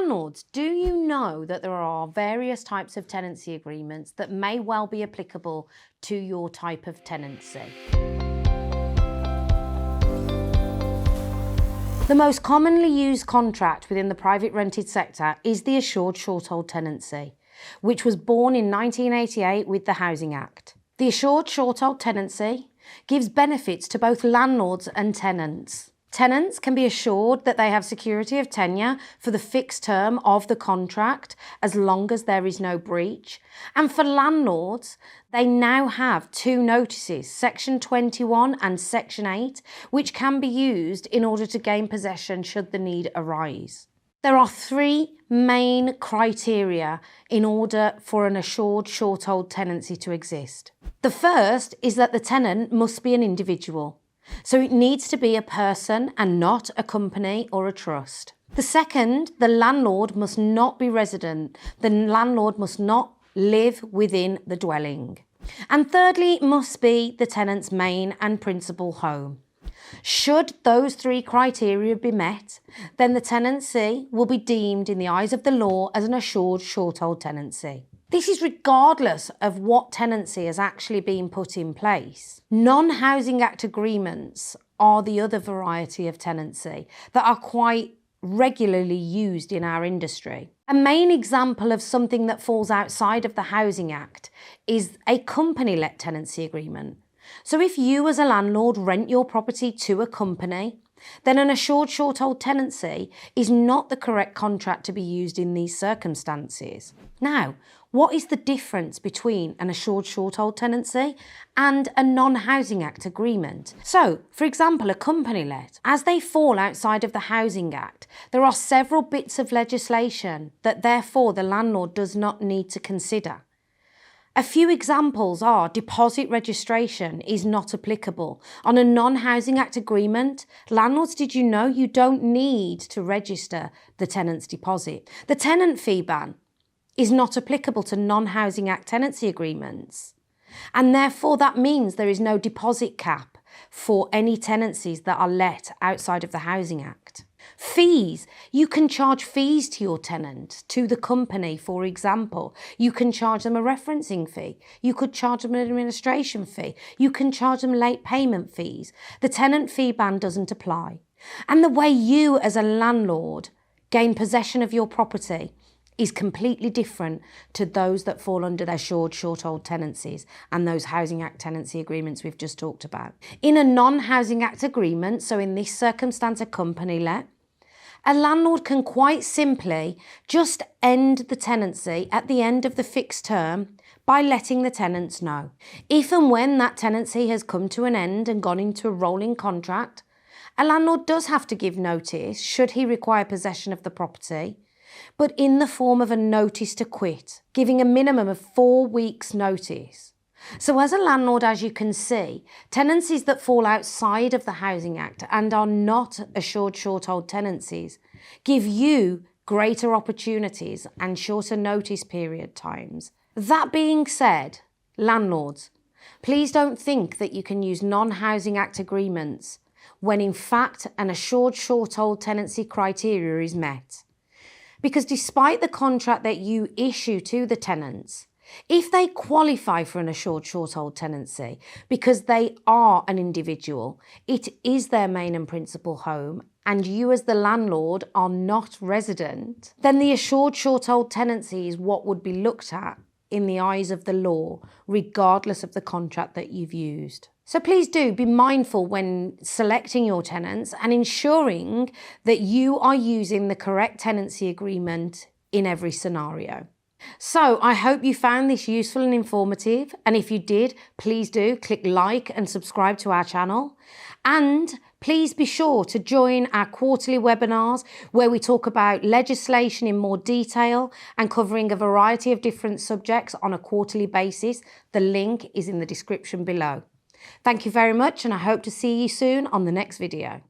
Landlords, do you know that there are various types of tenancy agreements that may well be applicable to your type of tenancy? The most commonly used contract within the private rented sector is the Assured Shorthold Tenancy, which was born in 1988 with the Housing Act. The Assured Shorthold Tenancy gives benefits to both landlords and tenants. Tenants can be assured that they have security of tenure for the fixed term of the contract as long as there is no breach. And for landlords, they now have two notices, Section 21 and Section 8, which can be used in order to gain possession should the need arise. There are three main criteria in order for an assured shorthold tenancy to exist. The first is that the tenant must be an individual. So it needs to be a person and not a company or a trust. The second, the landlord must not be resident. The landlord must not live within the dwelling. And thirdly, it must be the tenant's main and principal home. Should those three criteria be met, then the tenancy will be deemed in the eyes of the law as an assured shorthold tenancy. This is regardless of what tenancy has actually been put in place. Non-Housing Act agreements are the other variety of tenancy that are quite regularly used in our industry. A main example of something that falls outside of the Housing Act is a company-let tenancy agreement. So if you as a landlord rent your property to a company, then an assured shorthold tenancy is not the correct contract to be used in these circumstances. Now, what is the difference between an assured shorthold tenancy and a non-Housing Act agreement? So, for example, a company let, as they fall outside of the Housing Act, there are several bits of legislation that therefore the landlord does not need to consider. A few examples are deposit registration is not applicable. On a non-Housing Act agreement, landlords, did you know you don't need to register the tenant's deposit? The tenant fee ban is not applicable to non-Housing Act tenancy agreements. And therefore that means there is no deposit cap for any tenancies that are let outside of the Housing Act. Fees. You can charge fees to your tenant, to the company, for example. You can charge them a referencing fee. You could charge them an administration fee. You can charge them late payment fees. The tenant fee ban doesn't apply. And the way you as a landlord gain possession of your property is completely different to those that fall under their assured shorthold tenancies and those Housing Act tenancy agreements we've just talked about. In a non-Housing Act agreement, so in this circumstance a company let, a landlord can quite simply just end the tenancy at the end of the fixed term by letting the tenants know. If and when that tenancy has come to an end and gone into a rolling contract, a landlord does have to give notice should he require possession of the property, but in the form of a notice to quit, giving a minimum of 4 weeks' notice. So as a landlord, as you can see, tenancies that fall outside of the Housing Act and are not assured shorthold tenancies give you greater opportunities and shorter notice period times. That being said, landlords, please don't think that you can use non-Housing Act agreements when in fact an assured shorthold tenancy criteria is met. Because despite the contract that you issue to the tenants, if they qualify for an assured shorthold tenancy because they are an individual, it is their main and principal home, and you as the landlord are not resident, then the assured shorthold tenancy is what would be looked at in the eyes of the law, regardless of the contract that you've used. So please do be mindful when selecting your tenants and ensuring that you are using the correct tenancy agreement in every scenario. So I hope you found this useful and informative, and if you did, please do click like and subscribe to our channel, and please be sure to join our quarterly webinars where we talk about legislation in more detail and covering a variety of different subjects on a quarterly basis. The link is in the description below. Thank you very much, and I hope to see you soon on the next video.